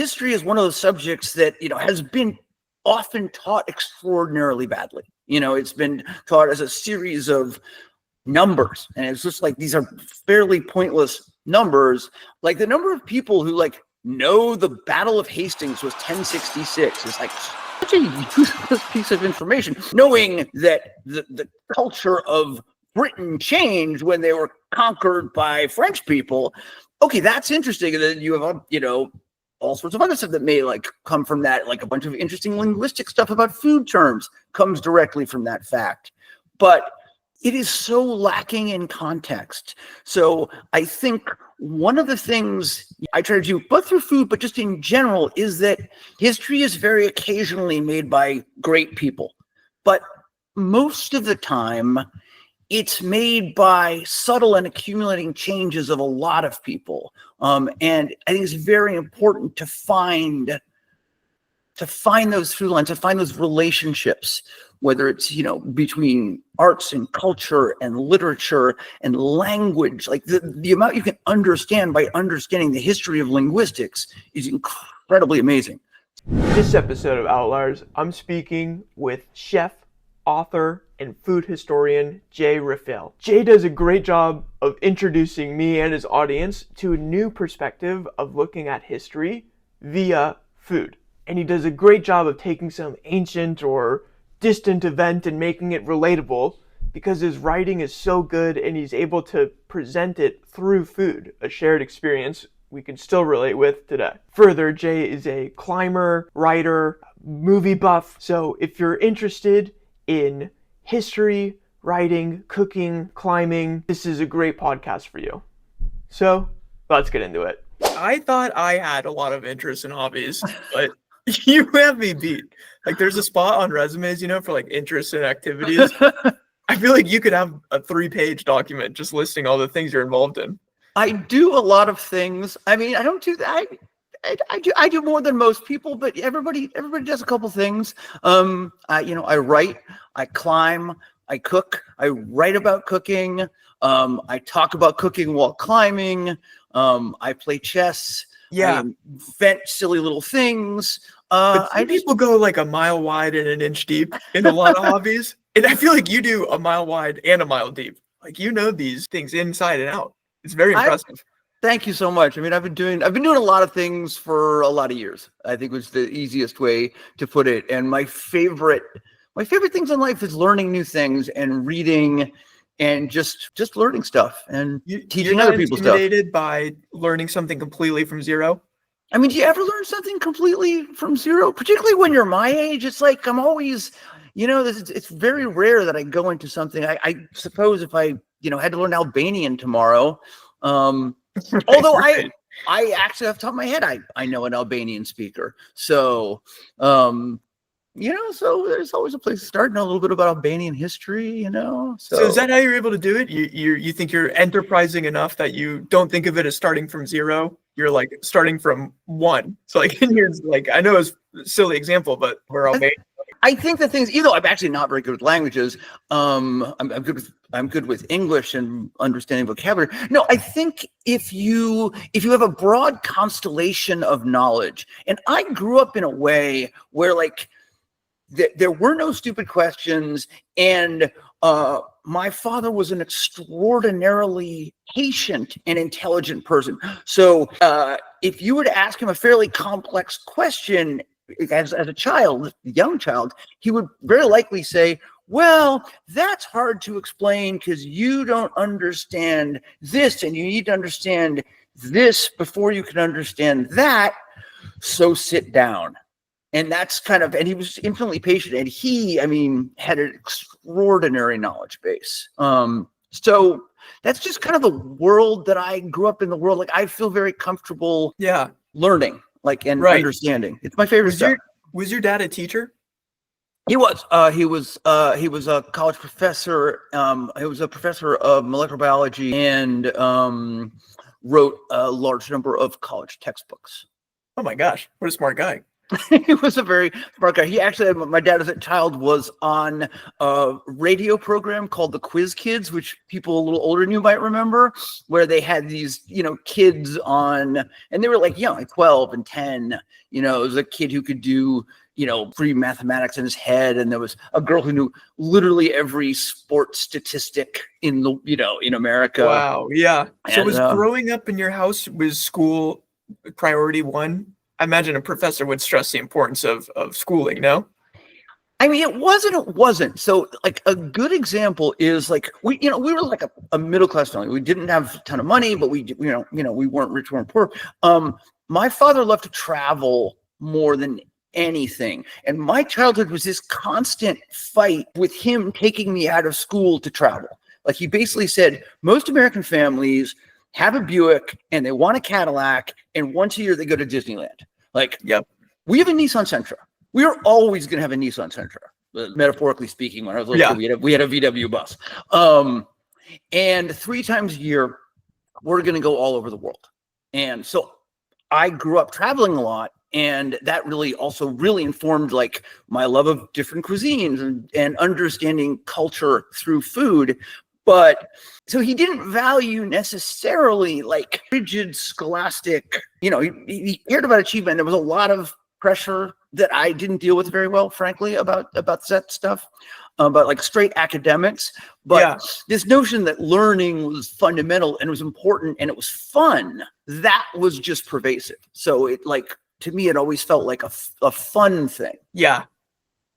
history is one of those subjects that, has been often taught extraordinarily badly. It's been taught as a series of numbers, and it's just like these are fairly pointless numbers. Like the number of people who know the Battle of Hastings was 1066 is like such a useless piece of information. Knowing that the culture of Britain changed when they were conquered by French people, okay, that's interesting. And then you have all sorts of other stuff that may come from that, like a bunch of interesting linguistic stuff about food terms comes directly from that fact. But it is so lacking in context. So I think one of the things I try to do, both through food, but just in general, is that history is very occasionally made by great people. But most of the time, it's made by subtle and accumulating changes of a lot of people. And I think it's very important to find those through lines, to find those relationships, whether it's, between arts and culture and literature and language. Like the amount you can understand by understanding the history of linguistics is incredibly amazing. This episode of Outliers, I'm speaking with chef, author, and food historian Jay Reifel. Jay does a great job of introducing me and his audience to a new perspective of looking at history via food. And he does a great job of taking some ancient or distant event and making it relatable, because his writing is so good and he's able to present it through food, a shared experience we can still relate with today. Further, Jay is a climber, writer, movie buff. So if you're interested in history, writing, cooking, climbing, this is a great podcast for you. So let's get into it. I thought I had a lot of interest in hobbies, but you have me beat. There's a spot on resumes, for interests and activities. I feel like you could have a 3-page document just listing all the things you're involved in. I do a lot of things. I mean, I don't do that. I do more than most people, but everybody does a couple things. I write, I climb, I cook, I write about cooking. I talk about cooking while climbing. I play chess. Yeah. I invent silly little things. People go a mile wide and an inch deep in a lot of hobbies. And I feel like you do a mile wide and a mile deep. These things inside and out. It's very impressive. Thank you so much. I mean, I've been doing a lot of things for a lot of years. I think was the easiest way to put it. And my favorite things in life is learning new things and reading and just learning stuff and teaching other people stuff. You're not intimidated by learning something completely from zero? I mean, do you ever learn something completely from zero? Particularly when you're my age, it's like I'm always, it's very rare that I go into something. I suppose if I, had to learn Albanian tomorrow, although I actually off the top of my head, I know an Albanian speaker. So, so there's always a place to start, know a little bit about Albanian history, So is that how you're able to do it? You think you're enterprising enough that you don't think of it as starting from zero? You're starting from one. So here's I know it's a silly example, but we're Albanian. I think the things, even though I'm actually not very good with languages, I'm good with English and understanding vocabulary. No, I think if you have a broad constellation of knowledge, and I grew up in a way where there were no stupid questions, and my father was an extraordinarily patient and intelligent person. So if you were to ask him a fairly complex question as a young child, he would very likely say, well, that's hard to explain because you don't understand this, and you need to understand this before you can understand that. So sit down. And that's and he was infinitely patient, and he, had an extraordinary knowledge base. So that's just kind of the world that I grew up in. The world, I feel very comfortable, learning, understanding. It's my favorite stuff. Was your dad a teacher? He was. He was a college professor. He was a professor of molecular biology and wrote a large number of college textbooks. Oh my gosh, what a smart guy. He was a very smart guy. He actually, my dad as a child was on a radio program called The Quiz Kids, which people a little older than you might remember, where they had these, kids on, and they were like, like 12 and 10. It was a kid who could do, free mathematics in his head. And there was a girl who knew literally every sports statistic in the, in America. Wow. Yeah. So And, was growing up in your house, was school priority one? I imagine a professor would stress the importance of schooling, no? I mean, it wasn't. So like a good example is like, we were like a middle-class family. We didn't have a ton of money, but we weren't rich, we weren't poor. My father loved to travel more than anything. And my childhood was this constant fight with him taking me out of school to travel. Like he basically said, most American families have a Buick and they want a Cadillac, and once a year they go to Disneyland. Like, yep. We have a Nissan Sentra. We are always going to have a Nissan Sentra. Metaphorically speaking, when I was a little kid, we had a VW bus. And 3 times a year, we're going to go all over the world. And so I grew up traveling a lot. And that really also informed like my love of different cuisines and understanding culture through food. But so he didn't value necessarily like rigid scholastic, he cared about achievement. There was a lot of pressure that I didn't deal with very well, frankly, about that stuff, about like straight academics. But this notion that learning was fundamental and it was important and it was fun, that was just pervasive. So it like, to me, it always felt like a fun thing. Yeah,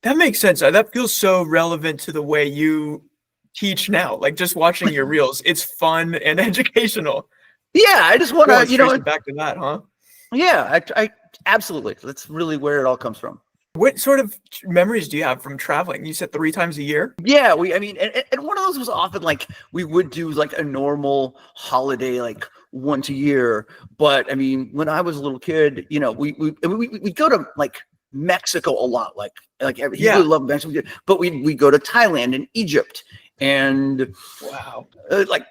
that makes sense. That feels so relevant to the way you teach now. Like just watching your reels, it's fun and educational. Yeah, I just want to, back to that, huh? Yeah, I absolutely. That's really where it all comes from. What sort of memories do you have from traveling? You said 3 times a year? Yeah, and one of those was often like we would do like a normal holiday, like once a year. But I mean, when I was a little kid, we go to like Mexico a lot, like he really loved Mexico, but we go to Thailand and Egypt and like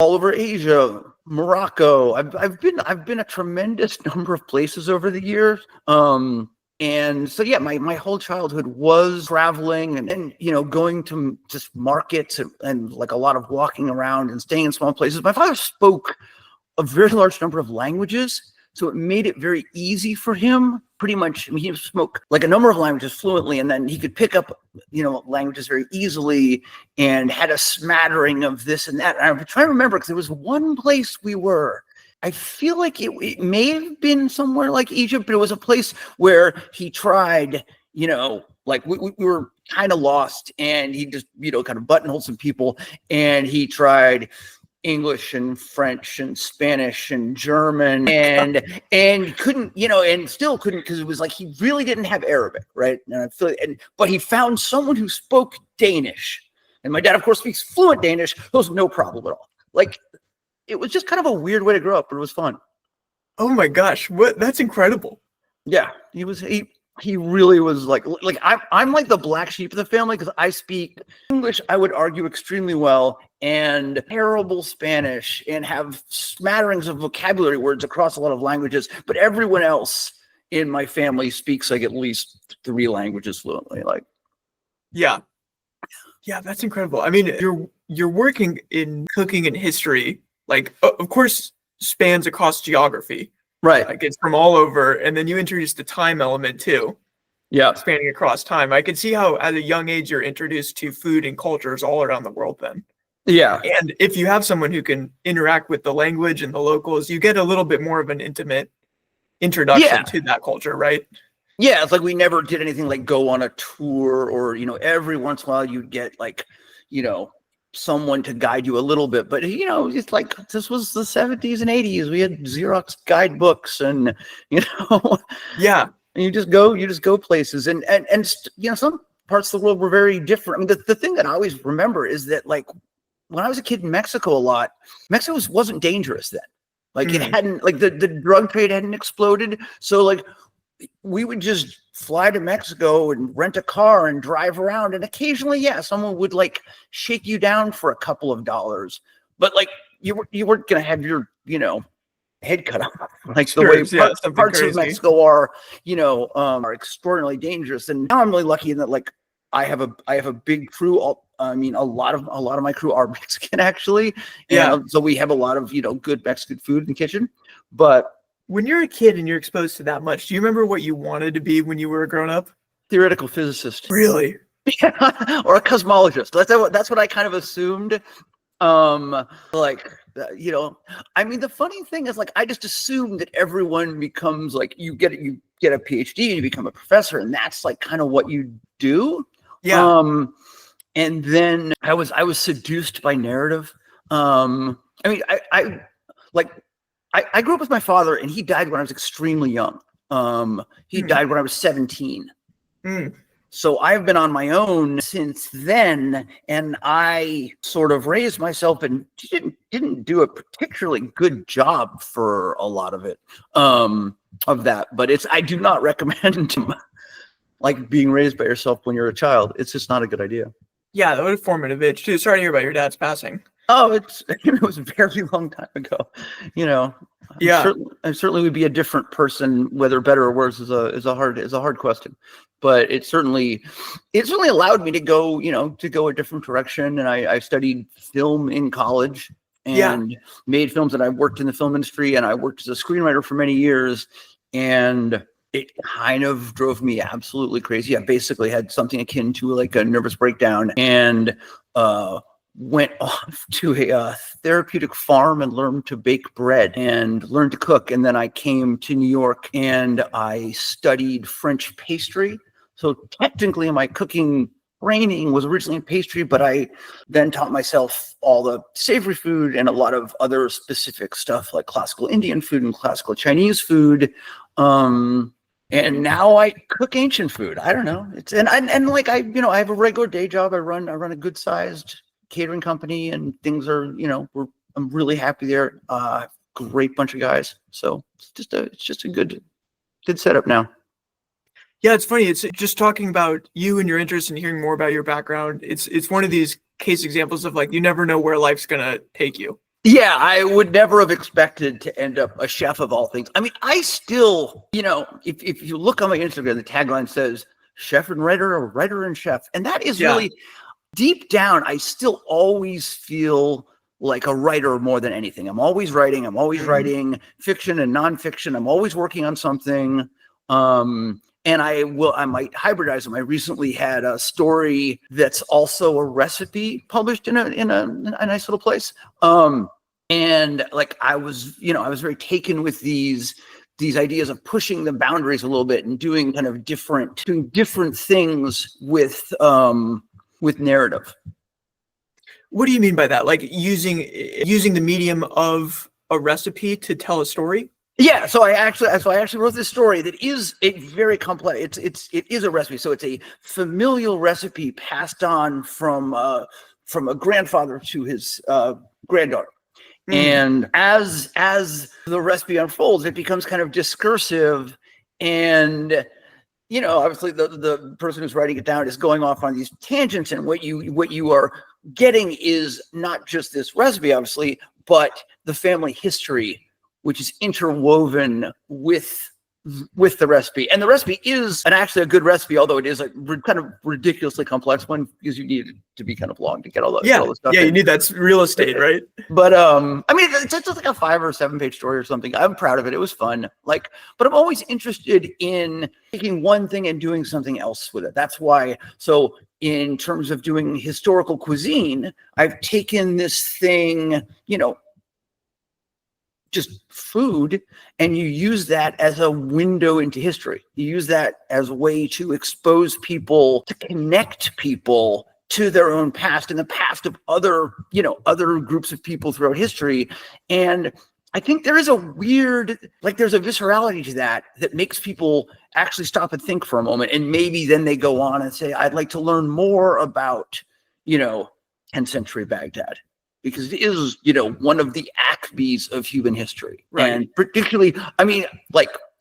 all over Asia, Morocco. I've been a tremendous number of places over the years. And so, yeah, my whole childhood was traveling and going to just markets and like a lot of walking around and staying in small places. My father spoke a very large number of languages, so it made it very easy for him. Pretty much, I mean, he spoke like a number of languages fluently, and then he could pick up, languages very easily and had a smattering of this and that. And I'm trying to remember because there was one place we were. I feel like it may have been somewhere like Egypt, but it was a place where he tried, like we were kind of lost, and he just, kind of buttonholed some people, and he tried English and French and Spanish and German and couldn't, and still couldn't, because it was like he really didn't have Arabic, right? And I feel, but he found someone who spoke Danish, and my dad, of course, speaks fluent Danish. It was no problem at all. Like, it was just kind of a weird way to grow up, but it was fun. Oh my gosh, that's incredible. Yeah, he really was like I'm like the black sheep of the family because I speak English, I would argue, extremely well, and terrible Spanish, and have smatterings of vocabulary words across a lot of languages, but everyone else in my family speaks like at least 3 languages fluently. Like, yeah, that's incredible. I mean, you're working in cooking and history, like, of course, spans across geography. Right. Like it's from all over. And then you introduce the time element too. Yeah. Spanning across time. I can see how at a young age you're introduced to food and cultures all around the world then. Yeah. And if you have someone who can interact with the language and the locals, you get a little bit more of an intimate introduction to that culture, right? Yeah. It's like we never did anything like go on a tour or, every once in a while you'd get like, someone to guide you a little bit, but it's like this was the 70s and 80s. We had Xerox guidebooks, and and you just go places, and some parts of the world were very different. I mean, the thing that I always remember is that, like, when I was a kid in Mexico a lot, Mexico wasn't dangerous then. Like it hadn't, like the drug trade hadn't exploded, so like we would just fly to Mexico and rent a car and drive around. And occasionally, someone would like shake you down for a couple of dollars, but like you weren't going to have your, head cut off. Like Sure, the way yeah, something parts of crazy. Mexico are, are extraordinarily dangerous. And now I'm really lucky in that, like, I have a big crew. I mean, a lot of my crew are Mexican, actually. Yeah. And so we have a lot of, good Mexican food in the kitchen. But When you're a kid and you're exposed to that much, do you remember what you wanted to be when you were a grown up? theoretical physicist. Really? Yeah, or a cosmologist. That's what I kind of assumed. I mean, the funny thing is, like, I just assumed that everyone becomes, like, you get a PhD and you become a professor, and that's like kind of what you do. Yeah. And then I was seduced by narrative. I mean, I grew up with my father, and he died when I was extremely young. He died when I was 17. So I've been on my own since then, and I sort of raised myself and didn't do a particularly good job for a lot of it, of that. But I do not recommend like being raised by yourself when you're a child. It's just not a good idea. Yeah, that was a formative age too. Sorry to hear about your dad's passing. Oh, it was a very long time ago. Yeah. I certainly would be a different person, whether better or worse is a hard question. But it certainly allowed me to go a different direction. And I studied film in college and made films, and I worked in the film industry, and I worked as a screenwriter for many years. And it kind of drove me absolutely crazy. I basically had something akin to like a nervous breakdown, and went off to a therapeutic farm and learned to bake bread and learned to cook. And then I came to New York and I studied French pastry. So technically my cooking training was originally in pastry, but I then taught myself all the savory food and a lot of other specific stuff like classical Indian food and classical Chinese food. And now I cook ancient food. I don't know. I have a regular day job. I run a good sized catering company, and things are, I'm really happy there. Great bunch of guys. So it's just a good setup now. Yeah, it's funny. It's just talking about you and your interest and hearing more about your background. It's one of these case examples of, like, you never know where life's gonna take you. Yeah, I would never have expected to end up a chef of all things. I mean, I still, if you look on my Instagram, the tagline says chef and writer, or writer and chef. And that is really deep down, I still always feel like a writer more than anything. I'm always writing. I'm always writing fiction and nonfiction. I'm always working on something. And I might hybridize them. I recently had a story that's also a recipe published in a nice little place. And like I was very taken with these ideas of pushing the boundaries a little bit and doing different things with narrative. What do you mean by that? Like using the medium of a recipe to tell a story? Yeah, so I actually wrote this story that is a very complex. It is a recipe, so it's a familial recipe passed on from a grandfather to his granddaughter. And as the recipe unfolds, it becomes kind of discursive, and obviously the person who's writing it down is going off on these tangents, and what you are getting is not just this recipe, obviously, but the family history, which is interwoven with the recipe. And the recipe is actually a good recipe, although it is a kind of ridiculously complex one, because you need it to be kind of long to get all the stuff in. You need that real estate, right? But I mean, it's just like a 5 or 7 page story or something. I'm proud of it. It was fun. But I'm always interested in taking one thing and doing something else with it. That's why. So in terms of doing historical cuisine, I've taken this thing, just food, and you use that as a window into history. You use that as a way to expose people, to connect people to their own past and the past of other groups of people throughout history. And I think there is there's a viscerality to that makes people actually stop and think for a moment. And maybe then they go on and say, I'd like to learn more about, 10th century Baghdad, because it is, one of the acmes of human history. Right. And particularly, I mean,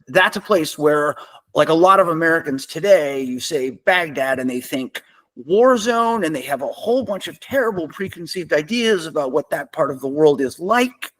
that's a place where, a lot of Americans today, you say Baghdad and they think war zone, and they have a whole bunch of terrible preconceived ideas about what that part of the world is like.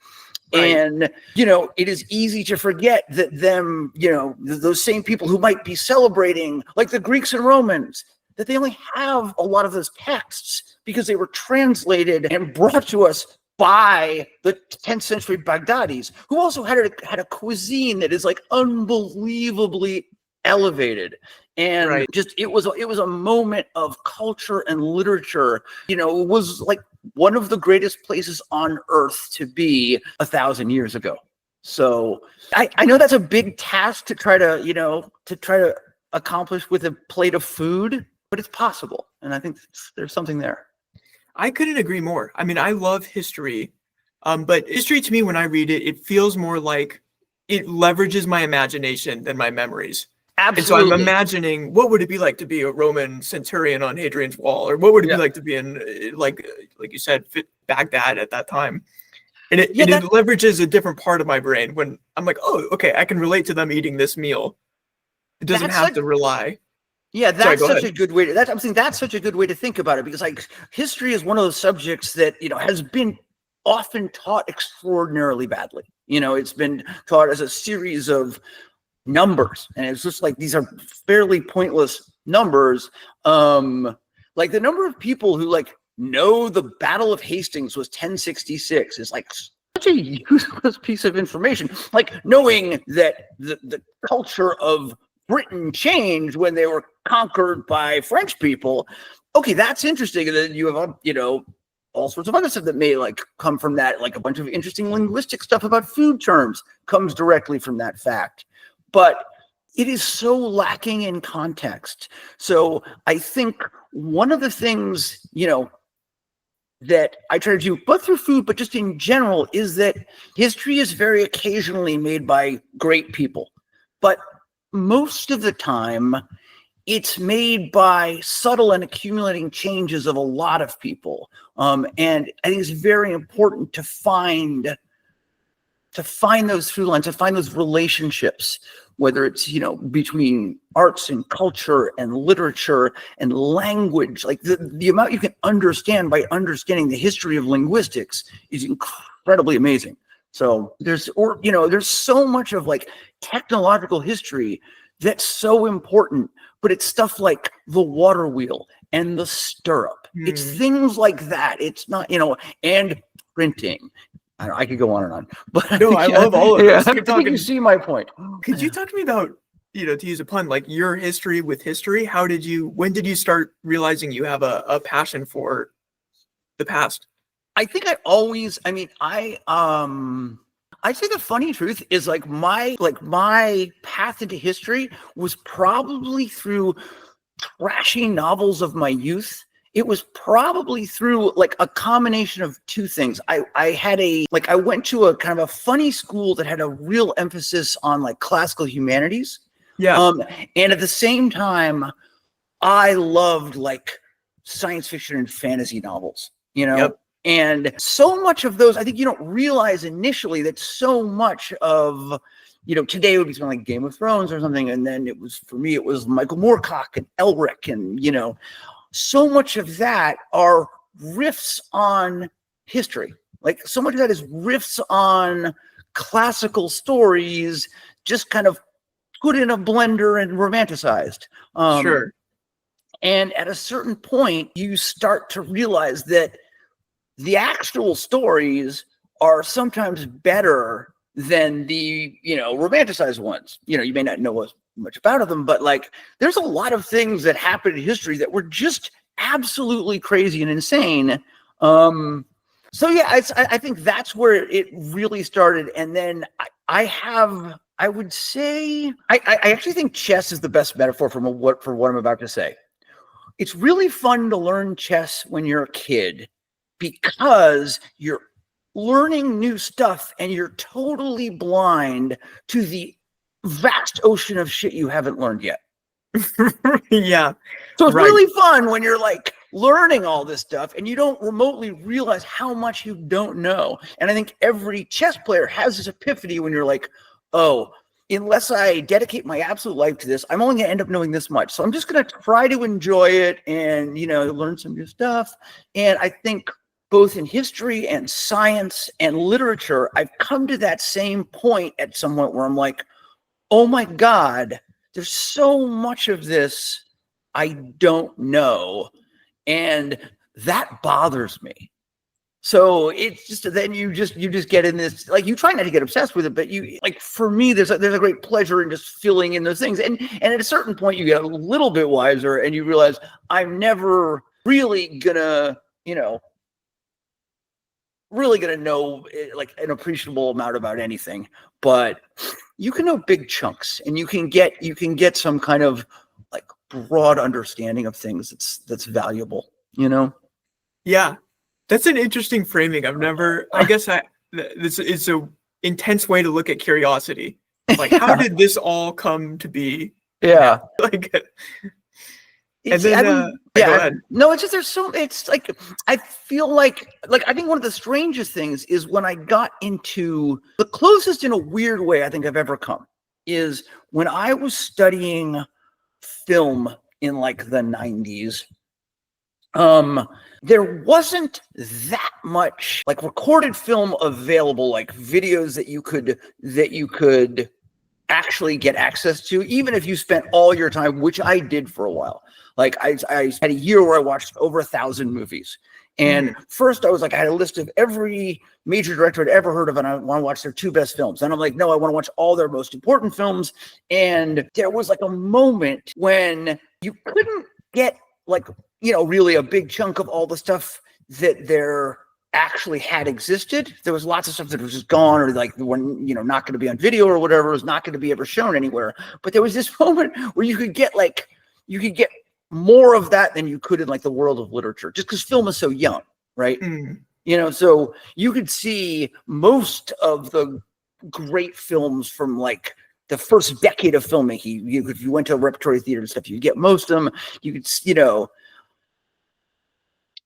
Right. And, it is easy to forget that those same people who might be celebrating, like the Greeks and Romans, that they only have a lot of those texts because they were translated and brought to us by the 10th century Baghdadis, who also had a cuisine that is like unbelievably elevated. And Right. just it was a moment of culture and literature. It was like one of the greatest places on earth to be 1,000 years ago. So I know that's a big task to try to accomplish with a plate of food, but it's possible. And I think there's something there. I couldn't agree more. I mean, I love history, but history to me, when I read it, it feels more like it leverages my imagination than my memories. Absolutely. And so I'm imagining, what would it be like to be a Roman centurion on Hadrian's Wall, or what would it be like to be in, like you said, Baghdad at that time? And it leverages a different part of my brain when I'm like, oh, okay, I can relate to them eating this meal. It doesn't have to rely. Yeah, that's such a good way to. I'm saying that's such a good way to think about it, because like history is one of those subjects that has been often taught extraordinarily badly. It's been taught as a series of numbers, and it's just like these are fairly pointless numbers. Like the number of people who know the Battle of Hastings was 1066 is like such a useless piece of information. Like knowing that the culture of Britain changed when they were conquered by French people. Okay, that's interesting. And then you have, all sorts of other stuff that may come from that. Like a bunch of interesting linguistic stuff about food terms comes directly from that fact. But it is so lacking in context. So I think one of the things, that I try to do, both through food, but just in general, is that history is very occasionally made by great people. But most of the time, it's made by subtle and accumulating changes of a lot of people. And I think it's very important to find those through lines, to find those relationships, whether it's, between arts and culture and literature and language. Like the amount you can understand by understanding the history of linguistics is incredibly amazing. So there's so much of technological history that's so important, but it's stuff like the water wheel and the stirrup. It's things like that. It's not, and printing. I could go on and on, but no, I love all of this. I think you see my point. Could you talk to me about, to use a pun, like your history with history? When did you start realizing you have a passion for the past? I think I'd say the funny truth is my path into history was probably through trashy novels of my youth. It was probably through a combination of two things. I went to a kind of a funny school that had a real emphasis on classical humanities. Yeah. And at the same time, I loved science fiction and fantasy novels, Yep. And so much of those, I think you don't realize initially that so much of, today it would be something like Game of Thrones or something. And then for me, it was Michael Moorcock and Elric and, so much of that are riffs on history. So much of that is riffs on classical stories, just kind of put in a blender and romanticized. Sure. And at a certain point, you start to realize that the actual stories are sometimes better than the, romanticized ones. You may not know as much about them, but there's a lot of things that happened in history that were just absolutely crazy and insane. So yeah, I think that's where it really started. And then I would say, I actually think chess is the best metaphor for what I'm about to say. It's really fun to learn chess when you're a kid, because you're learning new stuff and you're totally blind to the vast ocean of shit you haven't learned yet. Yeah. So it's really fun when you're learning all this stuff and you don't remotely realize how much you don't know. And I think every chess player has this epiphany when you're oh, unless I dedicate my absolute life to this, I'm only going to end up knowing this much. So I'm just going to try to enjoy it and, learn some new stuff. And I think both in history and science and literature, I've come to that same point at some point where I'm like, oh my God, there's so much of this I don't know. And that bothers me. So it's just, then you just get in this, like, you try not to get obsessed with it, but you, like, for me, there's a great pleasure in just filling in those things. And at a certain point you get a little bit wiser and you realize I'm never really gonna, know like an appreciable amount about anything, but you can know big chunks and you can get some kind of like broad understanding of things that's valuable, Yeah. That's an interesting framing. I guess this is a intense way to look at curiosity. Like, how did this all come to be? Yeah. Like, and then, go ahead. No, it's just, it's like, I feel like I think one of the strangest things is when I got into the closest in a weird way I think I've ever come is when I was studying film in like the 90s. There wasn't that much like recorded film available, like videos that you could actually get access to, even if you spent all your time, which I did for a while. Like I had a year where I watched over 1,000 movies. And first I was like, I had a list of every major director I'd ever heard of, and I want to watch their 2 best films. And I'm like, no, I want to watch all their most important films. And there was like a moment when you couldn't get like, really a big chunk of all the stuff that there actually had existed. There was lots of stuff that was just gone, or like when, not going to be on video or whatever, was not going to be ever shown anywhere. But there was this moment where you could get more of that than you could in like the world of literature, just because film is so young, right? So you could see most of the great films from like the first decade of filmmaking. If you went to a repertory theater and stuff, you get most of them. You could,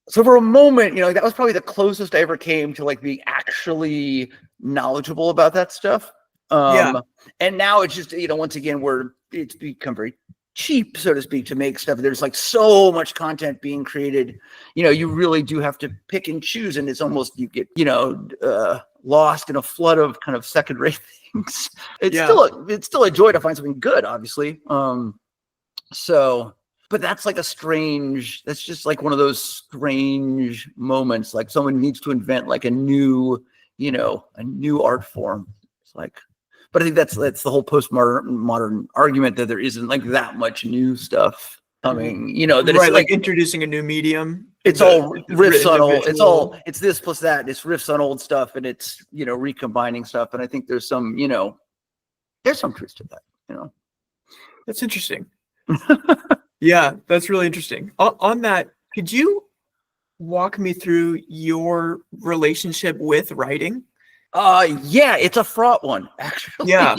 so for a moment, that was probably the closest I ever came to like being actually knowledgeable about that stuff. And now it's just, once again, it's become very cheap, so to speak, to make stuff. There's like so much content being created. You really do have to pick and choose, and it's almost, you get, lost in a flood of kind of second-rate things. It's still a joy to find something good, obviously. But that's like that's just like one of those strange moments. Like someone needs to invent like a new art form. It's like, but I think that's the whole modern argument that there isn't like that much new stuff coming, that right, it's like introducing a new medium. It's all riffs on old, it's this plus that, it's riffs on old stuff, and it's, recombining stuff. And I think there's some truth to that, That's interesting. Yeah, that's really interesting. On that, could you walk me through your relationship with writing? Yeah, it's a fraught one, actually. Yeah.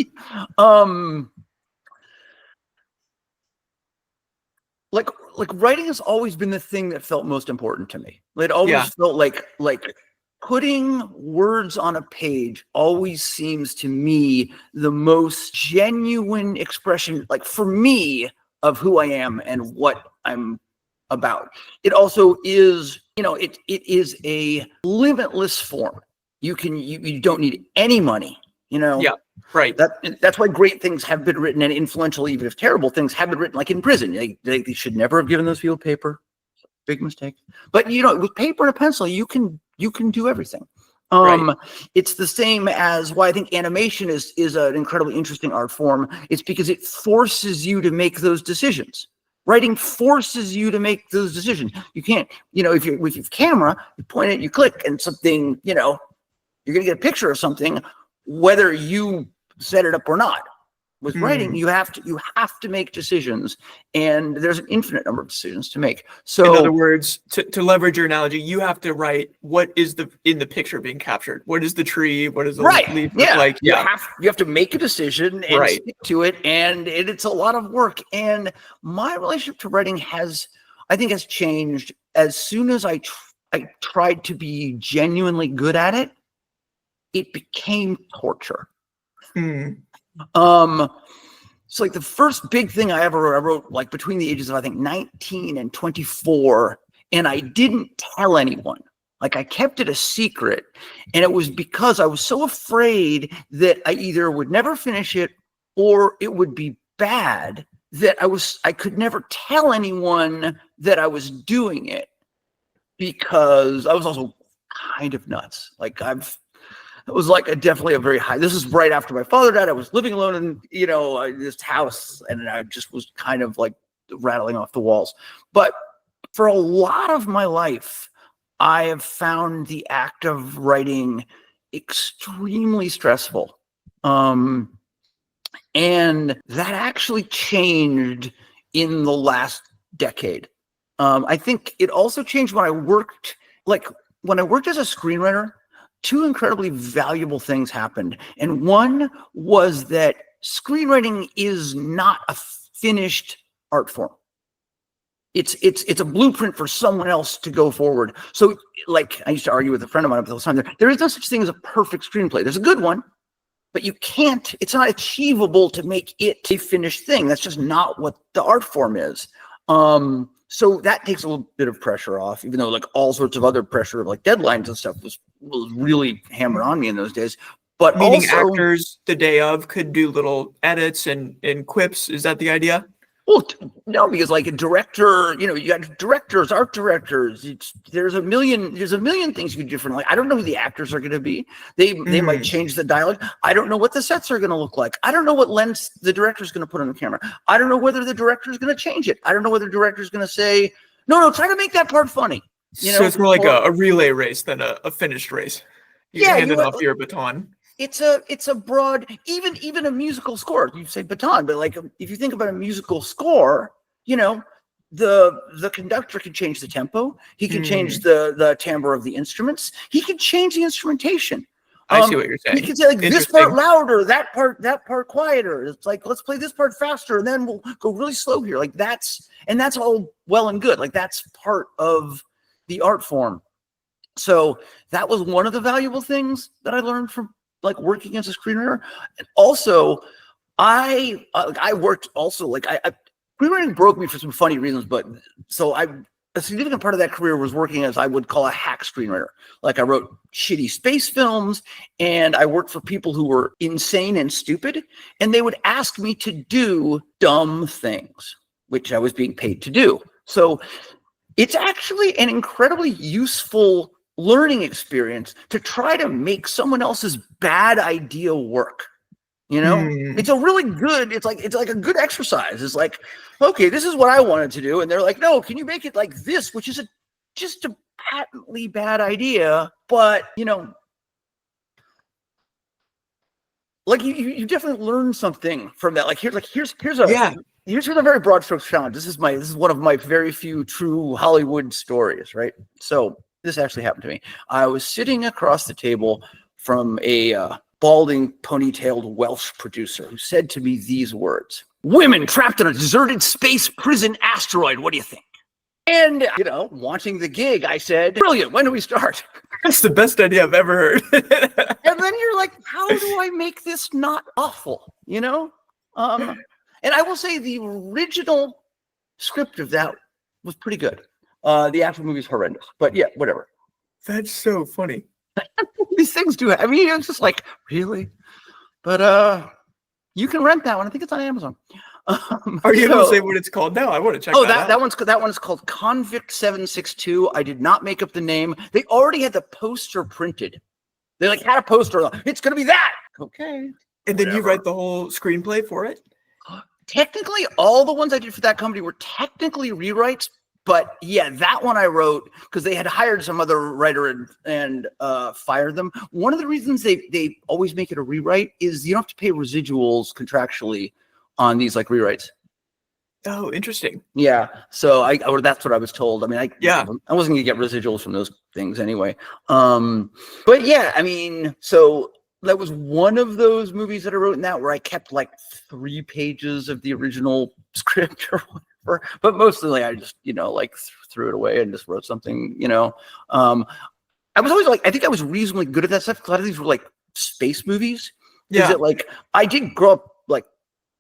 Like writing has always been the thing that felt most important to me. It always felt like putting words on a page always seems to me the most genuine expression, like for me, of who I am and what I'm about. It also is, it is a limitless form. You don't need any money, Yeah, right. That's why great things have been written, and influential, even if terrible things, have been written, like in prison. They should never have given those people paper. Big mistake. But with paper and a pencil, you can do everything. Right. It's the same as why I think animation is an incredibly interesting art form. It's because it forces you to make those decisions. Writing forces you to make those decisions. You can't, if you're with your camera, you point it, you click, and something, you're going to get a picture of something, whether you set it up or not. With writing, you have to make decisions, and there's an infinite number of decisions to make. So, in other words, to leverage your analogy, you have to write what is in the picture being captured. What is the tree? What is the leaf look like? Yeah, you have to make a decision and stick to it, and it's a lot of work. And my relationship to writing has changed as soon as I tried to be genuinely good at it. It became torture. So like the first big thing I wrote like between the ages of I think 19 and 24, and I didn't tell anyone Like I kept it a secret, and it was because I was so afraid that I either would never finish it or it would be bad that I could never tell anyone that I was doing it, because I was also kind of nuts. Like it was like definitely a very high. This is right after my father died. I was living alone in this house, and I just was kind of like rattling off the walls. But for a lot of my life, I have found the act of writing extremely stressful. And that actually changed in the last decade. I think it also changed when I worked as a screenwriter. Two incredibly valuable things happened. And one was that screenwriting is not a finished art form. It's a blueprint for someone else to go forward. So like I used to argue with a friend of mine all the time, there is no such thing as a perfect screenplay. There's a good one, but it's not achievable to make it a finished thing. That's just not what the art form is. So that takes a little bit of pressure off, even though like all sorts of other pressure of like deadlines and stuff was really hammered on me in those days. But meaning also, actors the day of could do little edits and quips. Is that the idea? Well, no, because like a director, you got directors, art directors. There's a million things you do different. Like I don't know who the actors are going to be. They might change the dialogue. I don't know what the sets are going to look like. I don't know what lens the director's going to put on the camera. I don't know whether the director's going to change it. I don't know whether the director's going to say, no, try to make that part funny. So it's more like a relay race than a finished race. You're handing off your baton. It's a broad, even a musical score. You say baton, but like if you think about a musical score, the conductor can change the tempo. He can change the timbre of the instruments. He can change the instrumentation. I see what you're saying. He can say like this part louder, that part quieter. It's like let's play this part faster, and then we'll go really slow here. Like that's all well and good. Like that's part of the art form. So that was one of the valuable things that I learned from like working as a screenwriter. And also I worked also like screenwriting broke me for some funny reasons, but so a significant part of that career was working as I would call a hack screenwriter. Like I wrote shitty space films, and I worked for people who were insane and stupid, and they would ask me to do dumb things, which I was being paid to do. So it's actually an incredibly useful learning experience to try to make someone else's bad idea work. It's a really good, it's like a good exercise. It's like, okay, this is what I wanted to do. And they're like, no, can you make it like this? Which is just a patently bad idea. But, like you definitely learn something from that. Like here's a very broad strokes challenge. This is one of my very few true Hollywood stories, right? So this actually happened to me. I was sitting across the table from a balding, ponytailed Welsh producer who said to me these words: "Women trapped in a deserted space prison asteroid. What do you think?" And, watching the gig, I said, "Brilliant. When do we start?" That's the best idea I've ever heard. And then you're like, how do I make this not awful? And I will say the original script of that was pretty good. The actual movie is horrendous, but yeah, whatever. That's so funny. These things do. I mean, it's just like, really? But you can rent that one. I think it's on Amazon. Are you able to say what it's called now? I want to check that out. That one's called Convict 762. I did not make up the name. They already had the poster printed. They like had a poster. It's gonna be that. Okay. And then you write the whole screenplay for it? Technically, all the ones I did for that company were technically rewrites. But yeah, that one I wrote because they had hired some other writer and fired them. One of the reasons they always make it a rewrite is you don't have to pay residuals contractually on these like rewrites. Oh, interesting. Yeah. So that's what I was told. I mean, I wasn't gonna get residuals from those things anyway. But yeah, I mean, so that was one of those movies that I wrote in that where I kept like 3 pages of the original script or whatever. But mostly I just, like threw it away and just wrote something, I was always like, I think I was reasonably good at that stuff. A lot of these were like space movies. Yeah. That like, I did grow up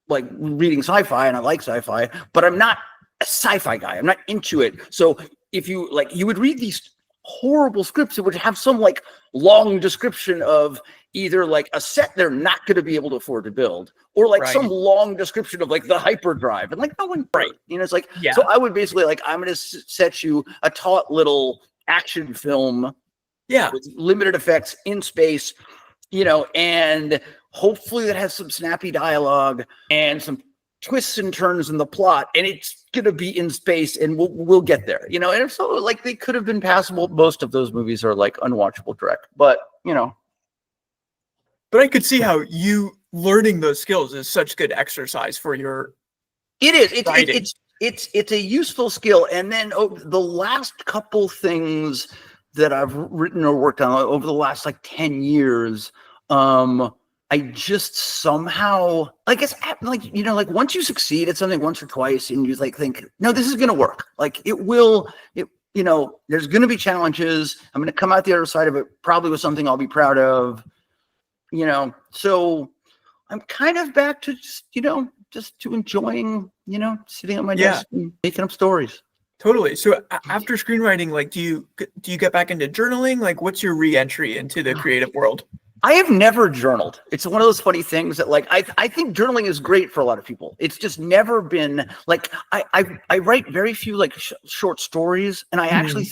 like reading sci-fi, and I like sci-fi, but I'm not a sci-fi guy. I'm not into it. So if you would read these horrible scripts that would have some like long description of either like a set they're not going to be able to afford to build, or like some long description of like the hyperdrive, and like no one, you know, it's like, so I would basically like, I'm going to set you a taut little action film, with limited effects in space, you know, and hopefully that has some snappy dialogue and some twists and turns in the plot, and it's gonna be in space, and we'll get there, you know. And so like they could have been passable. Most of those movies are like unwatchable direct, but you know. But I could see how you learning those skills is such good exercise for your. It is. It's a useful skill. And then the last couple things that I've written or worked on over the last like 10 years, I just somehow, like, it's like, you know, like once you succeed at something once or twice and you like think, no, this is going to work. Like it will, you know, there's going to be challenges. I'm going to come out the other side of it, probably with something I'll be proud of, you know? So I'm kind of back to just, you know, just to enjoying, you know, sitting at my desk and making up stories. Totally. So after screenwriting, like, do you get back into journaling? Like, what's your re-entry into the creative world? I have never journaled. It's one of those funny things that like, I think journaling is great for a lot of people. It's just never been like, I write very few like short stories. And I actually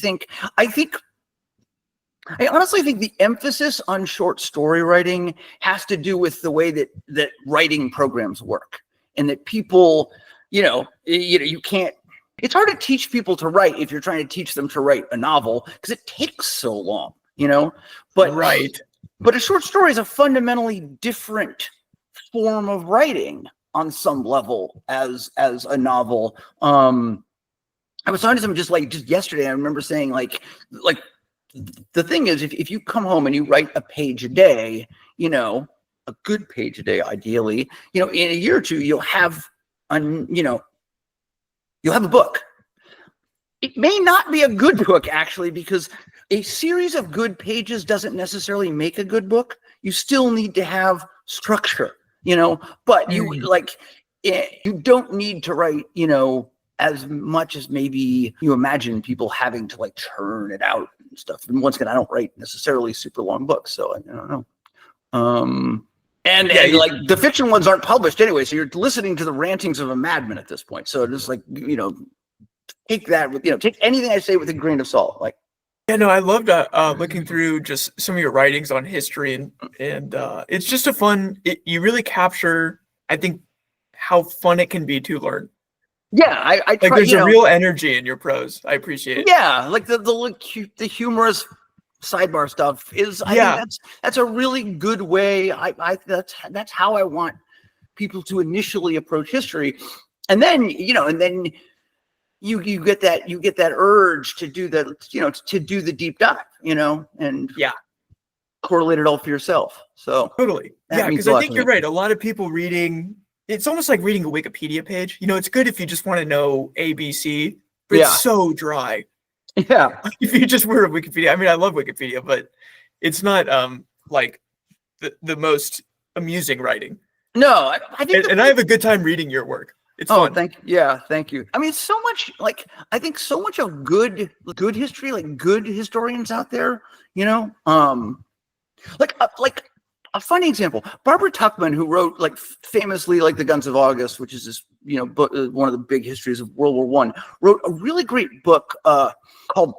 I honestly think the emphasis on short story writing has to do with the way that writing programs work, and that people, you can't, it's hard to teach people to write if you're trying to teach them to write a novel because it takes so long, but But a short story is a fundamentally different form of writing on some level as a novel. I was talking to someone just yesterday. I remember saying like the thing is, if you come home and you write a page a day, a good page a day, ideally, in a year or two, you'll have you'll have a book. It may not be a good book, actually, because a series of good pages doesn't necessarily make a good book. You still need to have structure, but you you don't need to write, as much as maybe you imagine people having to like churn it out and stuff. And once again, I don't write necessarily super long books, so I don't know. And like the fiction ones aren't published anyway, so you're listening to the rantings of a madman at this point. So just like, take that with, take anything I say with a grain of salt. Like, yeah, no, I loved looking through just some of your writings on history, and it's just a fun. You really capture, I think, how fun it can be to learn. Yeah, I try, like there's a real energy in your prose. I appreciate it. Yeah, like the humorous sidebar stuff is. I think that's a really good way. That's how I want people to initially approach history, and then you get that urge to do to do the deep dive, and correlate it all for yourself. So totally, because I think you're right. A lot of people reading, it's almost like reading a Wikipedia page. It's good if you just want to know ABC, but it's so dry. Yeah, if you just were a Wikipedia, I mean, I love Wikipedia, but it's not like the most amusing writing. No, I think, and I have a good time reading your work. It's fun. Thank you. I mean, so much, like, I think so much of good history, like good historians out there, like a funny example, Barbara Tuchman, who wrote like famously like The Guns of August, which is this, book, one of the big histories of World War I, wrote a really great book called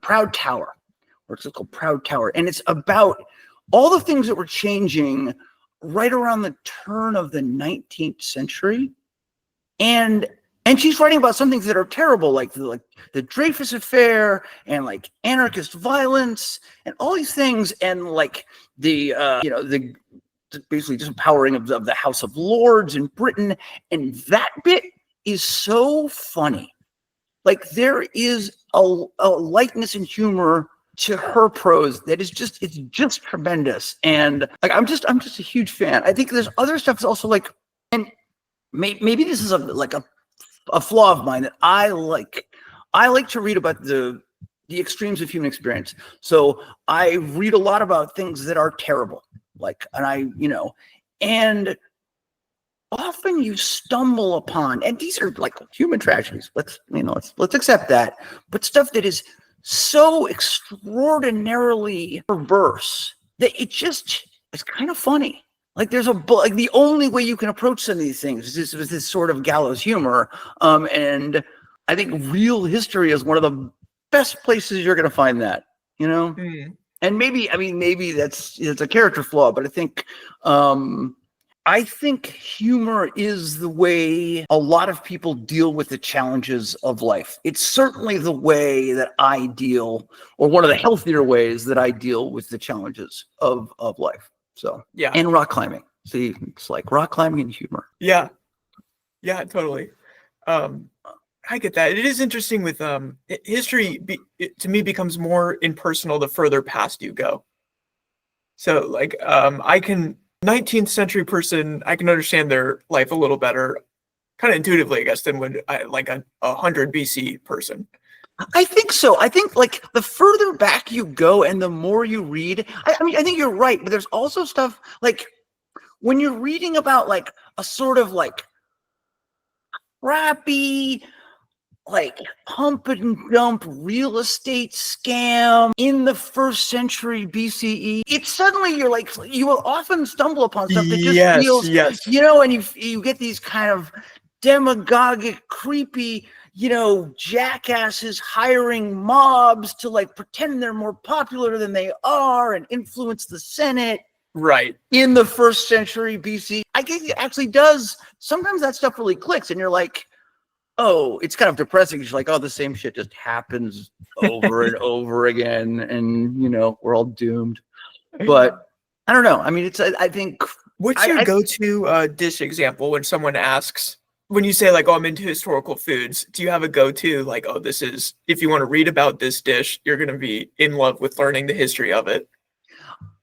Proud Tower, or it's called Proud Tower. And it's about all the things that were changing right around the turn of the 19th century. And she's writing about some things that are terrible, like the Dreyfus Affair and like anarchist violence and all these things, and like the basically disempowering of the House of Lords in Britain. And that bit is so funny. Like there is a lightness and humor to her prose that is it's just tremendous. And like I'm just a huge fan. I think there's other stuff that's also like, and maybe this is a flaw of mine, that I like to read about the extremes of human experience. So I read a lot about things that are terrible, and often you stumble upon, and these are like human tragedies. Let's accept that, but stuff that is so extraordinarily perverse that it's kind of funny. Like there's like the only way you can approach some of these things is with this sort of gallows humor. And I think real history is one of the best places you're going to find that, you know? And maybe that's a character flaw, but I think humor is the way a lot of people deal with the challenges of life. It's certainly the way that I deal, or one of the healthier ways that I deal with the challenges of life. So, yeah. And rock climbing. See, it's like rock climbing and humor. Yeah. Yeah, totally. I get that. It is interesting with history. To me, becomes more impersonal the further past you go. So, like, 19th century person, I can understand their life a little better, kind of intuitively, I guess, than would like a 100 BC person. I think so. I think like the further back you go and the more you read, I think you're right, but there's also stuff like when you're reading about like a sort of like crappy, like pump and dump real estate scam in the 1st century BCE, it's suddenly you will often stumble upon stuff that just feels, you know, and you get these kind of demagogic, creepy, you know, jackasses hiring mobs to like pretend they're more popular than they are and influence the Senate. Right. In the 1st century BC. I guess it actually does. Sometimes that stuff really clicks and you're like, oh, it's kind of depressing. It's like, oh, the same shit just happens over and over again. And, you know, we're all doomed. But I don't know. I mean, I think. What's your go-to dish example when someone asks, when you say like, oh, I'm into historical foods, do you have a go-to like, oh, this is, if you want to read about this dish, you're going to be in love with learning the history of it?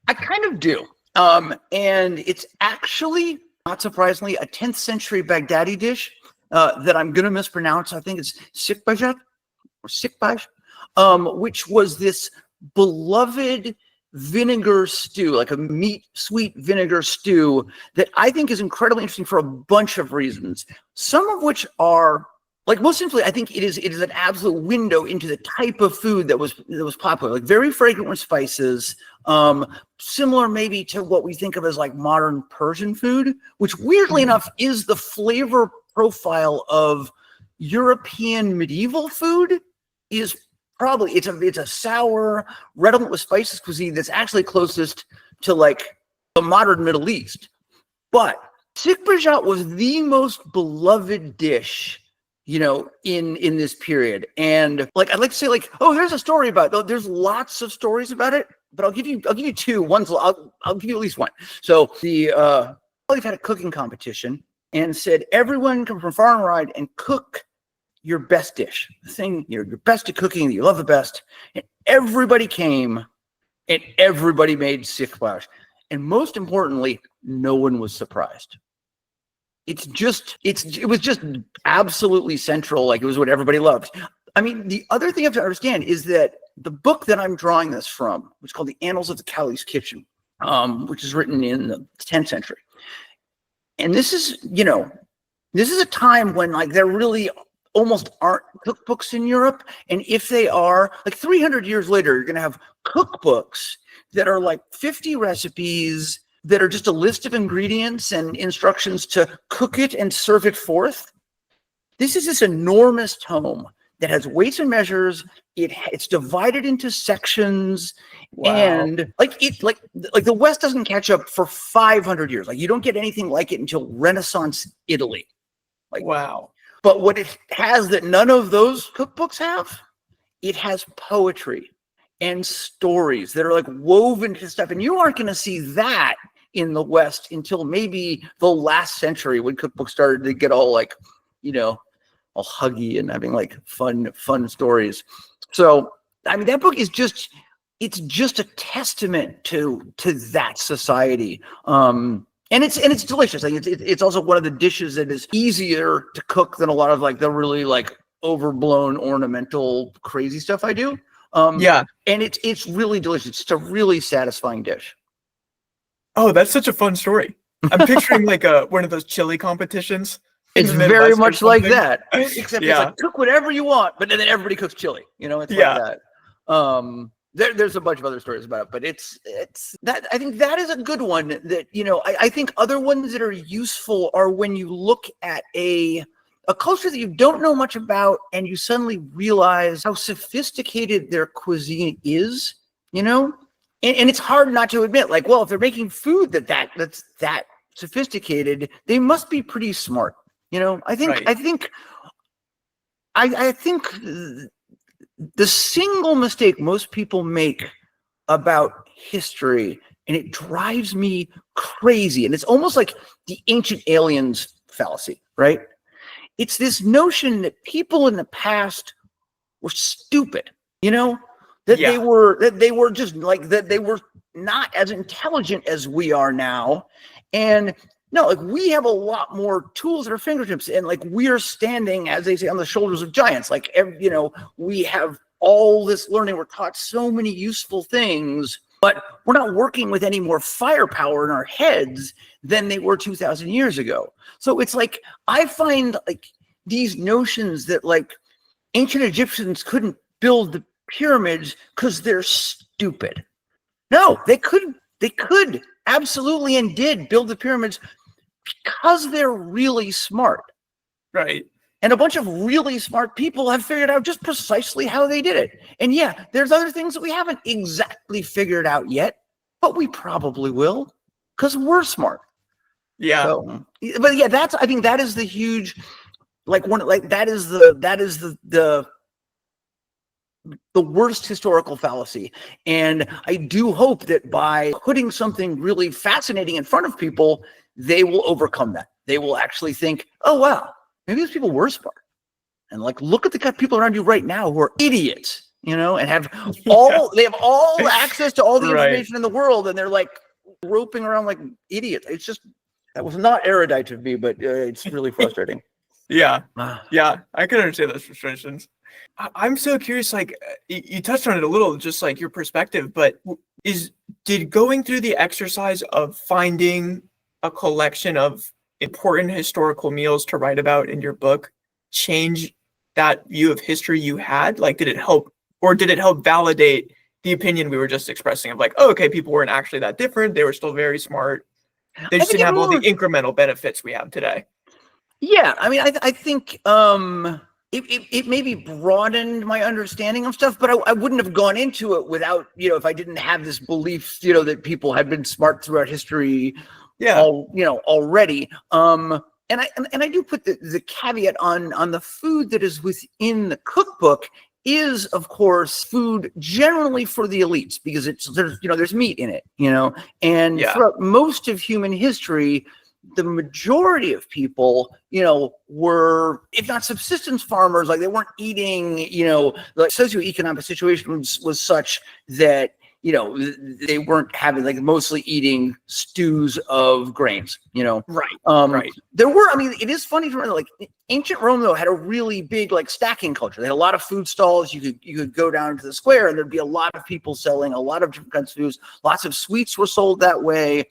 I kind of do. And it's actually, not surprisingly, a 10th century Baghdadi dish that I'm going to mispronounce. I think it's sikbajat or sikbaj, which was this beloved vinegar stew, like a sweet vinegar stew that I think is incredibly interesting for a bunch of reasons. Some of which are, like most simply, I think it is an absolute window into the type of food that was popular, like very fragrant with spices, similar maybe to what we think of as like modern Persian food, which weirdly enough is the flavor profile of European medieval food. Is probably it's a sour, redolent with spices cuisine that's actually closest to like the modern Middle East. But sikbajat was the most beloved dish, you know, in this period. And like I'd like to say like, oh, there's a story about it. There's lots of stories about it, but I'll give you two. I'll give you at least one. So the we've had a cooking competition and said everyone come from far and wide and cook your best dish, the thing you're best at cooking, that you love the best. And everybody came and everybody made sikbaj. And most importantly, no one was surprised. It was just absolutely central. Like it was what everybody loved. I mean, the other thing you have to understand is that the book that I'm drawing this from, which is called The Annals of the Caliph's Kitchen, which is written in the 10th century. And this is a time when like there really almost aren't cookbooks in Europe. And if they are, like 300 years later, you're going to have cookbooks that are like 50 recipes that are just a list of ingredients and instructions to cook it and serve it forth. This is this enormous tome that has weights and measures. It's divided into sections. Wow. And like the West doesn't catch up for 500 years. Like you don't get anything like it until Renaissance Italy. Like, wow. But what it has that none of those cookbooks have, it has poetry and stories that are like woven into stuff. And you aren't going to see that in the West until maybe the last century when cookbooks started to get all like, you know, all huggy and having like fun stories. So, I mean, that book is it's just a testament to that society. And it's delicious. Like it's also one of the dishes that is easier to cook than a lot of like the really like overblown ornamental crazy stuff I do. Yeah, and it's really delicious. It's a really satisfying dish. Oh, that's such a fun story. I'm picturing like one of those chili competitions. It's very much like that, except it's like cook whatever you want, but then everybody cooks chili. You know, it's like that. There's a bunch of other stories about it, but it's that I think that is a good one that, I think other ones that are useful are when you look at a culture that you don't know much about and you suddenly realize how sophisticated their cuisine is, and it's hard not to admit, like, well, if they're making food that's that sophisticated, they must be pretty smart. I think the single mistake most people make about history, and it drives me crazy, and it's almost like the ancient aliens fallacy, right? It's this notion that people in the past were stupid, that they were just like that. They were not as intelligent as we are now. And no, like, we have a lot more tools at our fingertips, and like, we are standing, as they say, on the shoulders of giants. Like, we have all this learning. We're taught so many useful things, but we're not working with any more firepower in our heads than they were 2,000 years ago. So it's like, I find like these notions that like ancient Egyptians couldn't build the pyramids because they're stupid. No, they could absolutely and did build the pyramids because they're really smart. Right. And a bunch of really smart people have figured out just precisely how they did it. And yeah, there's other things that we haven't exactly figured out yet, but we probably will because we're smart. Yeah. So, but yeah, I think that is the huge, that is the worst historical fallacy. And I do hope that by putting something really fascinating in front of people, they will overcome that. They will actually think, oh, wow, maybe these people were smart. And like, look at the kind of people around you right now who are idiots, and have they have all access to all the information in the world. And they're like roping around like idiots. It's just, that was not erudite of me, but it's really frustrating. Yeah. I can understand those frustrations. I'm so curious, like, you touched on it a little, just like your perspective, but did going through the exercise of finding a collection of important historical meals to write about in your book change that view of history you had? Like, did it help validate the opinion we were just expressing of like, oh, okay, people weren't actually that different. They were still very smart. They just didn't have all the incremental benefits we have today. Yeah. I mean, I think, it maybe broadened my understanding of stuff, but I wouldn't have gone into it without, if I didn't have this belief, that people had been smart throughout history, already. And I do put the caveat on the food that is within the cookbook is, of course, food generally for the elites, because there's meat in it, and throughout most of human history, the majority of people, were, if not subsistence farmers, like they weren't eating, like socioeconomic situation was such that, they weren't having, like, mostly eating stews of grains, Right. Right. There were, it is funny to remember, like, ancient Rome, though, had a really big, like, stacking culture. They had a lot of food stalls. You could go down to the square and there'd be a lot of people selling a lot of different kinds of foods. Lots of sweets were sold that way,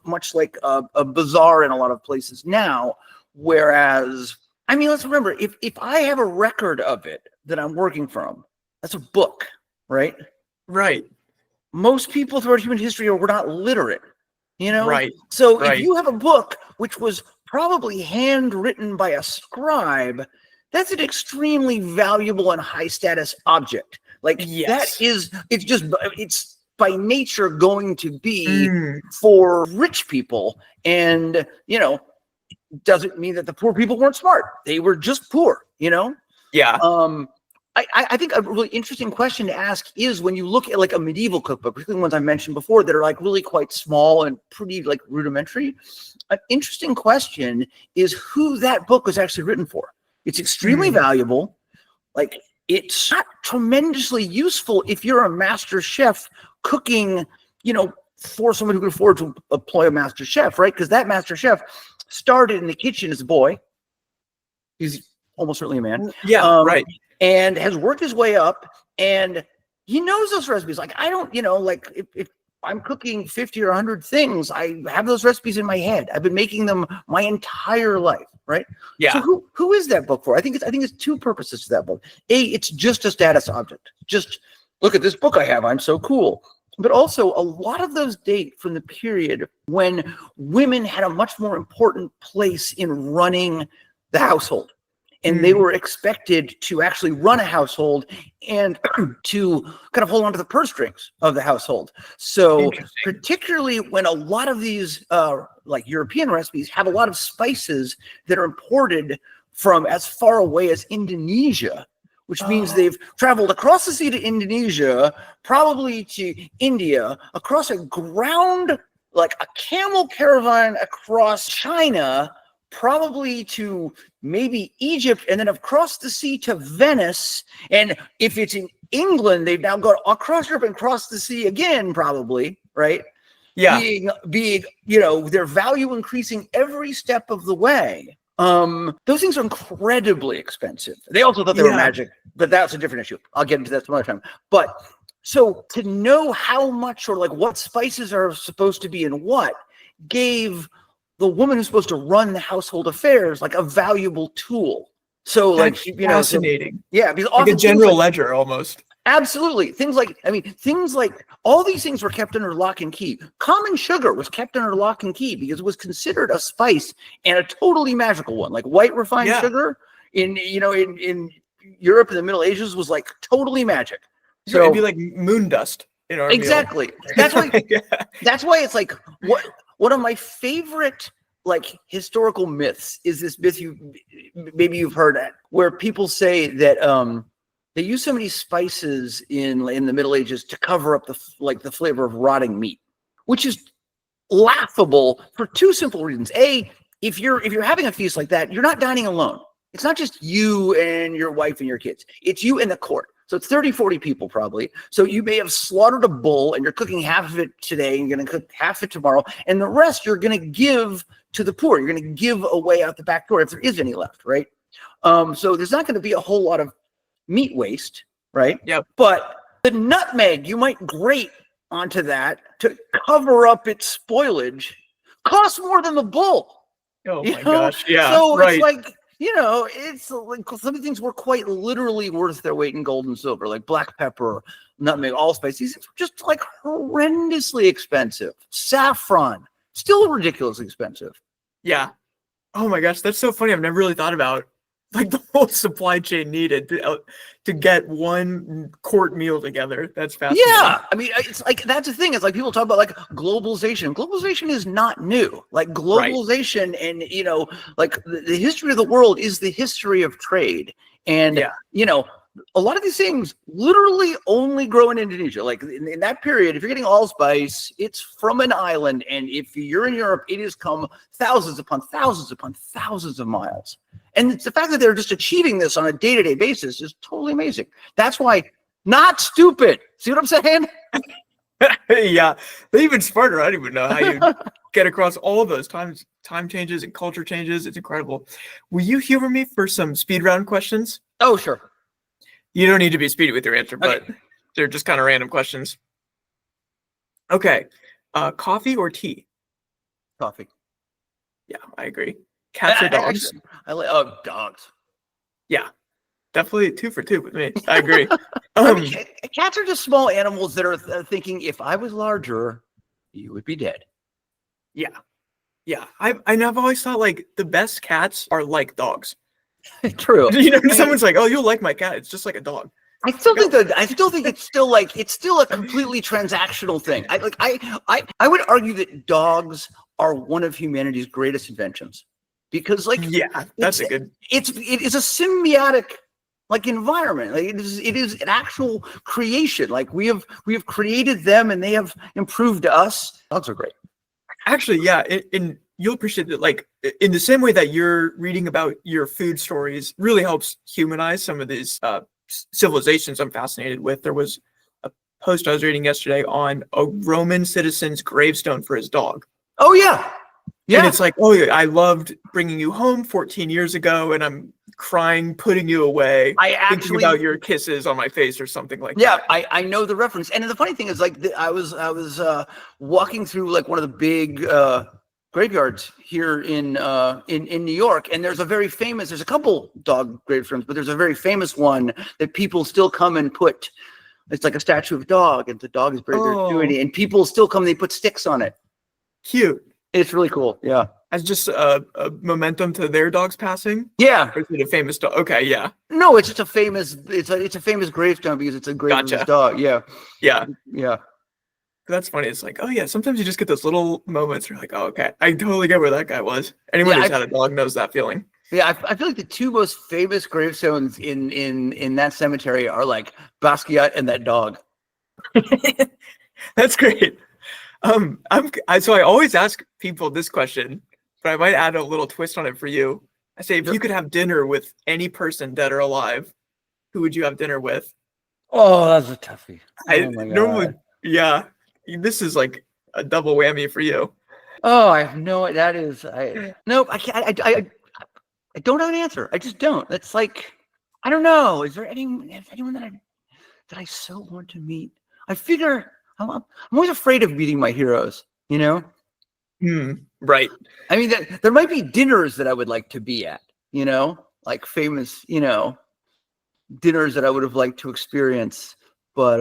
much like a bazaar in a lot of places now. Whereas, let's remember, if I have a record of it that I'm working from, that's a book, right? Right. Most people throughout human history were not literate, Right. So if you have a book which was probably handwritten by a scribe, that's an extremely valuable and high status object. Like, it's by nature going to be for rich people. And, doesn't mean that the poor people weren't smart. They were just poor, Yeah. I think a really interesting question to ask is, when you look at like a medieval cookbook, particularly ones I mentioned before that are like really quite small and pretty like rudimentary, an interesting question is who that book was actually written for. It's extremely valuable. Like, it's not tremendously useful if you're a master chef cooking, for someone who can afford to employ a master chef, right? Because that master chef started in the kitchen as a boy. He's almost certainly a man. Yeah, right. And has worked his way up, and he knows those recipes. Like, I don't, like if I'm cooking 50 or 100 things, I have those recipes in my head. I've been making them my entire life, right? Yeah. So who is that book for? I think it's two purposes to that book. A, it's just a status object. Just look at this book I have, I'm so cool. But also, a lot of those date from the period when women had a much more important place in running the household. And they were expected to actually run a household and to kind of hold on to the purse strings of the household. So particularly when a lot of these like European recipes have a lot of spices that are imported from as far away as Indonesia, which means they've traveled across the sea to Indonesia, probably to India, across a ground, like a camel caravan across China, probably to maybe Egypt, and then across the sea to Venice. And if it's in England, they've now got across Europe and across the sea again, probably, right? Yeah. Being, you know, their value increasing every step of the way. Those things are incredibly expensive. They also thought they were magic, but that's a different issue. I'll get into that some other time. But so to know how much or like what spices are supposed to be in what gave the woman who's supposed to run the household affairs like a valuable tool. So like, you know, fascinating. Yeah, because like a general ledger almost. Absolutely. Things like all these things were kept under lock and key. Common sugar was kept under lock and key because it was considered a spice and a totally magical one. Like white refined sugar in Europe and the Middle Ages was like totally magic. So it'd be like moon dust in our exactly. That's why that's why it's like one of my favorite like historical myths is this myth maybe you've heard it, where people say that they use so many spices in the Middle Ages to cover up the flavor of rotting meat, which is laughable for two simple reasons. A, if you're having a feast like that, you're not dining alone. It's not just you and your wife and your kids. It's you and the court. So it's 30, 40 people probably. So you may have slaughtered a bull and you're cooking half of it today and you're going to cook half of it tomorrow. And the rest you're going to give to the poor. You're going to give away out the back door if there is any left, right? So there's not going to be a whole lot of meat waste, right? Yep. But the nutmeg you might grate onto that to cover up its spoilage costs more than the bull. Oh my gosh. Yeah. So it's like, you know, it's like some of the things were quite literally worth their weight in gold and silver, like black pepper, nutmeg, allspice. These things were just like horrendously expensive. Saffron, still ridiculously expensive. Yeah. Oh my gosh, that's so funny. I've never really thought about like the whole supply chain needed to get one court meal together. That's fascinating. Yeah, I mean, it's like that's the thing. It's like people talk about like globalization. Globalization is not new. Like globalization, and you know, like the history of the world is the history of trade. And you know, a lot of these things literally only grow in Indonesia. Like in that period, if you're getting allspice, it's from an island, and if you're in Europe, it has come thousands upon thousands upon thousands of miles. And it's the fact that they're just achieving this on a day-to-day basis is totally amazing. That's why not stupid. See what I'm saying? Yeah, they're even smarter. I don't even know how you get across all those time changes and culture changes. It's incredible. Will you humor me for some speed round questions? Oh, sure. You don't need to be speedy with your answer, but they're just kind of random questions. Okay. Coffee or tea? Coffee. Yeah, I agree. Cats or dogs? I like dogs. Yeah, definitely 2 for 2 with me. I agree. I mean, cats are just small animals that are thinking, if I was larger, you would be dead. Yeah. Yeah. I've always thought like the best cats are like dogs. True. You know, someone's like, oh, you'll like my cat. It's just like a dog. I still think it's still a completely transactional thing. I would argue that dogs are one of humanity's greatest inventions. Because like it is a symbiotic like environment. Like it is an actual creation. Like we have created them and they have improved us. Dogs are great. Actually, yeah, and you'll appreciate that. Like in the same way that you're reading about your food stories really helps humanize some of these civilizations I'm fascinated with. There was a post I was reading yesterday on a Roman citizen's gravestone for his dog. Oh yeah. Yeah. And it's like, oh, yeah, I loved bringing you home 14 years ago, and I'm crying, putting you away, thinking about your kisses on my face or something like that. Yeah, I know the reference. And the funny thing is, like, I was walking through like one of the big graveyards here in New York, and there's a couple dog gravestones, but there's a very famous one that people still come and put It's like a statue of a dog, and the dog is buried there doing it, and people still come. They put sticks on it. Cute. It's really cool. Yeah. As just a momentum to their dog's passing. Yeah. Or is it a famous dog? Okay, yeah. No, it's just a famous. It's a famous gravestone because it's a grave of his dog. Yeah. Yeah. Yeah. That's funny. It's like, oh yeah, sometimes you just get those little moments where you're like, oh, okay, I totally get where that guy was. Anyone who's had a dog knows that feeling. Yeah, I feel like the two most famous gravestones in that cemetery are like Basquiat and that dog. That's great. So I always ask people this question, but I might add a little twist on it for you. I say, if you could have dinner with any person, dead or alive, who would you have dinner with? Oh, that's a toughie. Normally, yeah, this is like a double whammy for you. Oh, I have no. That is, nope. I can't. I don't have an answer. I just don't. It's like, I don't know. Is there anyone that I so want to meet? I figure I'm always afraid of meeting my heroes. You know. Right. I mean, there might be dinners that I would like to be at. You know, like famous. You know, dinners that I would have liked to experience. But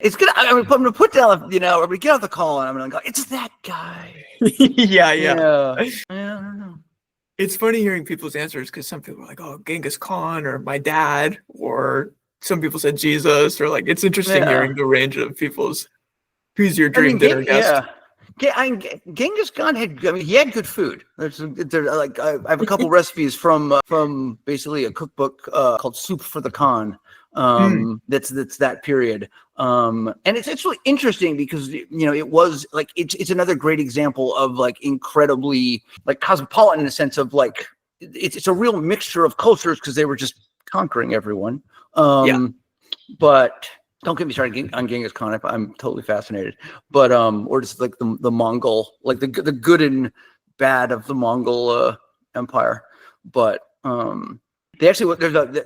it's gonna. I'm gonna put down. You know, I'm gonna get off the call and I'm gonna go. It's that guy. Yeah. I don't know. It's funny hearing people's answers because some people are like, oh, Genghis Khan or my dad, or some people said Jesus, or like, it's interesting hearing the range of people's, who's your dream dinner guest? Yeah. Genghis Khan he had good food. There's like, I have a couple recipes from basically a cookbook called Soup for the Khan. That's that period. And it's really interesting because, you know, it was like, it's another great example of like incredibly like cosmopolitan in the sense of like, it's a real mixture of cultures because they were just conquering everyone. But don't get me started on Genghis Khan. I'm totally fascinated, but, or just like the Mongol, like the good and bad of the Mongol, empire. But, they actually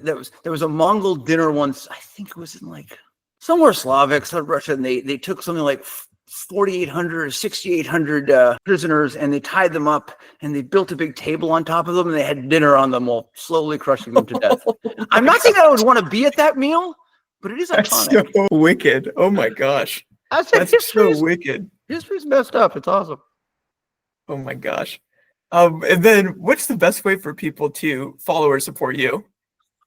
there was a Mongol dinner once. I think it was in like somewhere Slavic, some Russia, and they took something like 4,800 or 6,800 prisoners, and they tied them up, and they built a big table on top of them, and they had dinner on them while slowly crushing them to death. I'm not saying I would want to be at that meal, but it is iconic. That's so wicked. Oh my gosh, that's so wicked. History's messed up. It's awesome. Oh my gosh. And then what's the best way for people to follow or support you?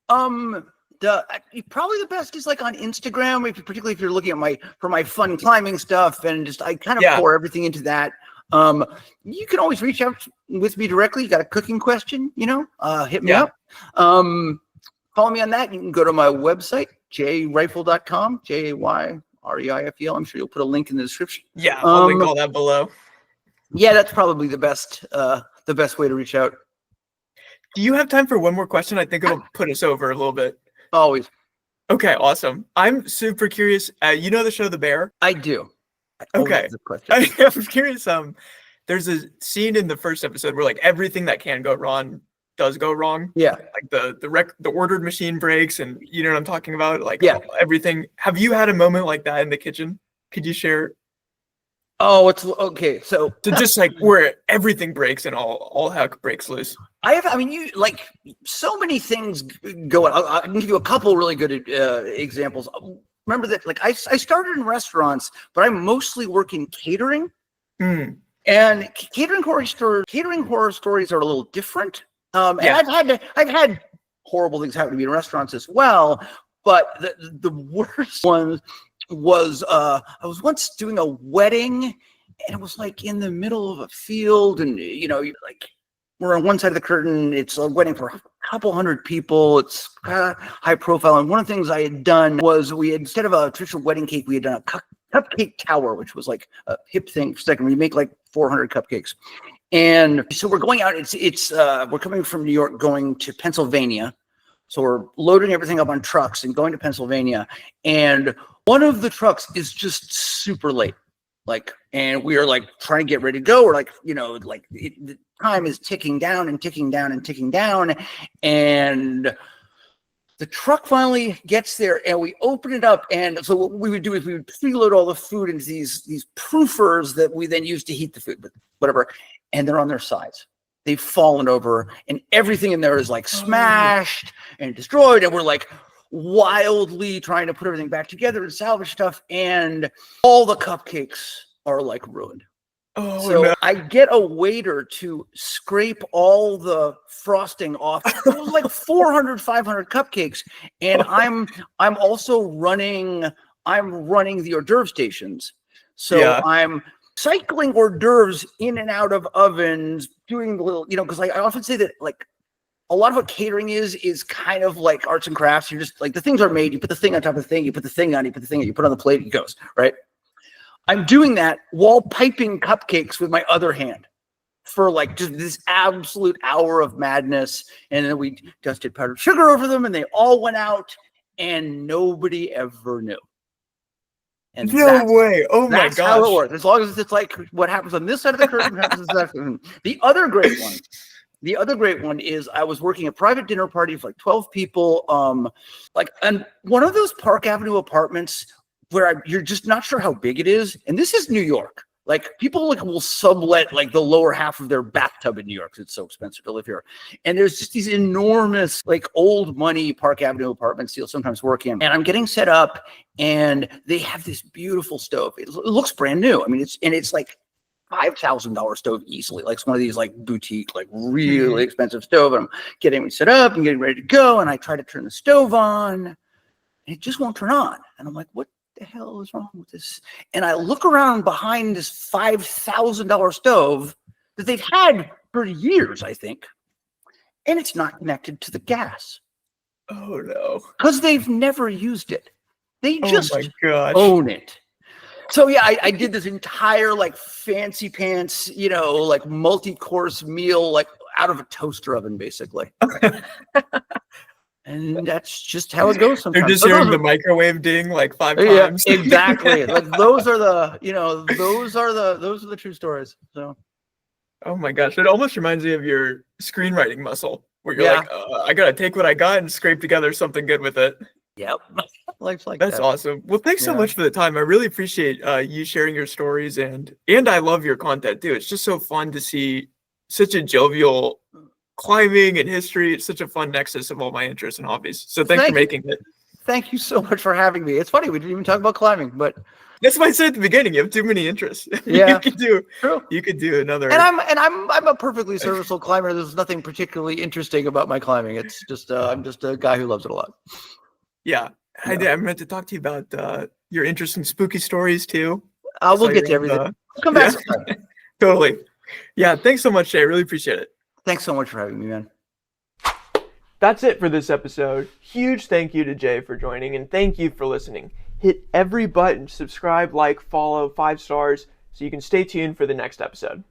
Probably the best is like on Instagram, particularly if you're looking at my fun climbing stuff, and just I kind of pour everything into that. You can always reach out with me directly. You got a cooking question, you know, hit me up. Follow me on that. You can go to my website, jreifel.com, JAYREIFEL. I'm sure you'll put a link in the description. Yeah, I'll link all that below. Yeah, that's probably the best way to reach out. Do you have time for one more question? I think it'll put us over a little bit. Always. Okay, awesome. I'm super curious. You know the show The Bear? I do. Okay. I'm curious. There's a scene in the first episode where like everything that can go wrong does go wrong. Yeah. Like the ordered machine breaks, and you know what I'm talking about? Like everything. Have you had a moment like that in the kitchen? Could you share? Oh, it's okay. So just like where everything breaks and all heck breaks loose. You like so many things go on. I can give you a couple really good examples. Remember that, like I started in restaurants, but I mostly work in catering. And catering horror stories are a little different. And I've had horrible things happen to me in restaurants as well. But the worst one was I was once doing a wedding, and it was like in the middle of a field, and you know, like we're on one side of the curtain. It's a wedding for a couple hundred people. It's kind of high profile. And one of the things I had done was we had, instead of a traditional wedding cake, we had done a cupcake tower, which was like a hip thing. For a second, we make like 400 cupcakes. And so we're going out. It's we're coming from New York, going to Pennsylvania. So we're loading everything up on trucks and going to Pennsylvania. And one of the trucks is just super late. And we are like trying to get ready to go. We're like, you know, like the time is ticking down and ticking down and ticking down. And the truck finally gets there, and we open it up. And so what we would do is we would preload all the food into these proofers that we then use to heat the food, but whatever. And they're on their sides. They've fallen over, and everything in there is like smashed and destroyed. And we're like, wildly trying to put everything back together and salvage stuff, and all the cupcakes are like ruined. Oh So no. I get a waiter to scrape all the frosting off. It was like 400, 500 cupcakes. And I'm also running the hors d'oeuvre stations. So Yeah. I'm cycling hors d'oeuvres in and out of ovens, doing the little, because I often say that like a lot of what catering is kind of like arts and crafts. You're just like, the things are made, you put the thing on top of the thing, you put the thing on, you put the thing on, you put it on the plate, it goes, right? I'm doing that while piping cupcakes with my other hand for like just this absolute hour of madness. And then we dusted powdered sugar over them and they all went out and nobody ever knew. And No way. Oh my that's how it gosh. works. As long as it's like what happens on this side of the curtain happens on this side of the other great one. The other great one is I was working a private dinner party for like 12 people. And one of those Park Avenue apartments where you're just not sure how big it is. And this is New York. Like people like will sublet like the lower half of their bathtub in New York because it's so expensive to live here. And there's just these enormous like old money Park Avenue apartments you'll sometimes work in. And I'm getting set up and they have this beautiful stove. It looks brand new. I mean, it's like $5,000 stove easily. Like it's one of these like boutique, like really expensive stove. And I'm getting me set up and getting ready to go. And I try to turn the stove on and it just won't turn on. And I'm like, what the hell is wrong with this? And I look around behind this $5,000 stove that they've had for years, I think. And it's not connected to the gas. Oh no. Because they've never used it. They just my gosh. own it. So yeah, I did this entire like fancy pants, like multi-course meal, like out of a toaster oven, basically. And that's just how it goes sometimes. They're just hearing the microwave ding like 5 times. Yeah, exactly. Like those are the true stories. So Oh my gosh. It almost reminds me of your screenwriting muscle where you're like, I gotta take what I got and scrape together something good with it. yep. Life's like That's that. awesome. Well, thanks so much for the time. I really appreciate you sharing your stories and I love your content too. It's just so fun to see such a jovial climbing and history. It's such a fun nexus of all my interests and hobbies. So thanks for making it. Thank you so much for having me. It's funny we didn't even talk about climbing, but that's why I said at the beginning. You have too many interests. Yeah, you could do another. And I'm a perfectly serviceable climber. There's nothing particularly interesting about my climbing. It's just I'm just a guy who loves it a lot. Yeah. I meant to talk to you about your interesting spooky stories too. We'll get to everything. I'll come back. Totally. Yeah. Thanks so much, Jay. I really appreciate it. Thanks so much for having me, man. That's it for this episode. Huge thank you to Jay for joining, and thank you for listening. Hit every button, subscribe, like, follow, 5 stars, so you can stay tuned for the next episode.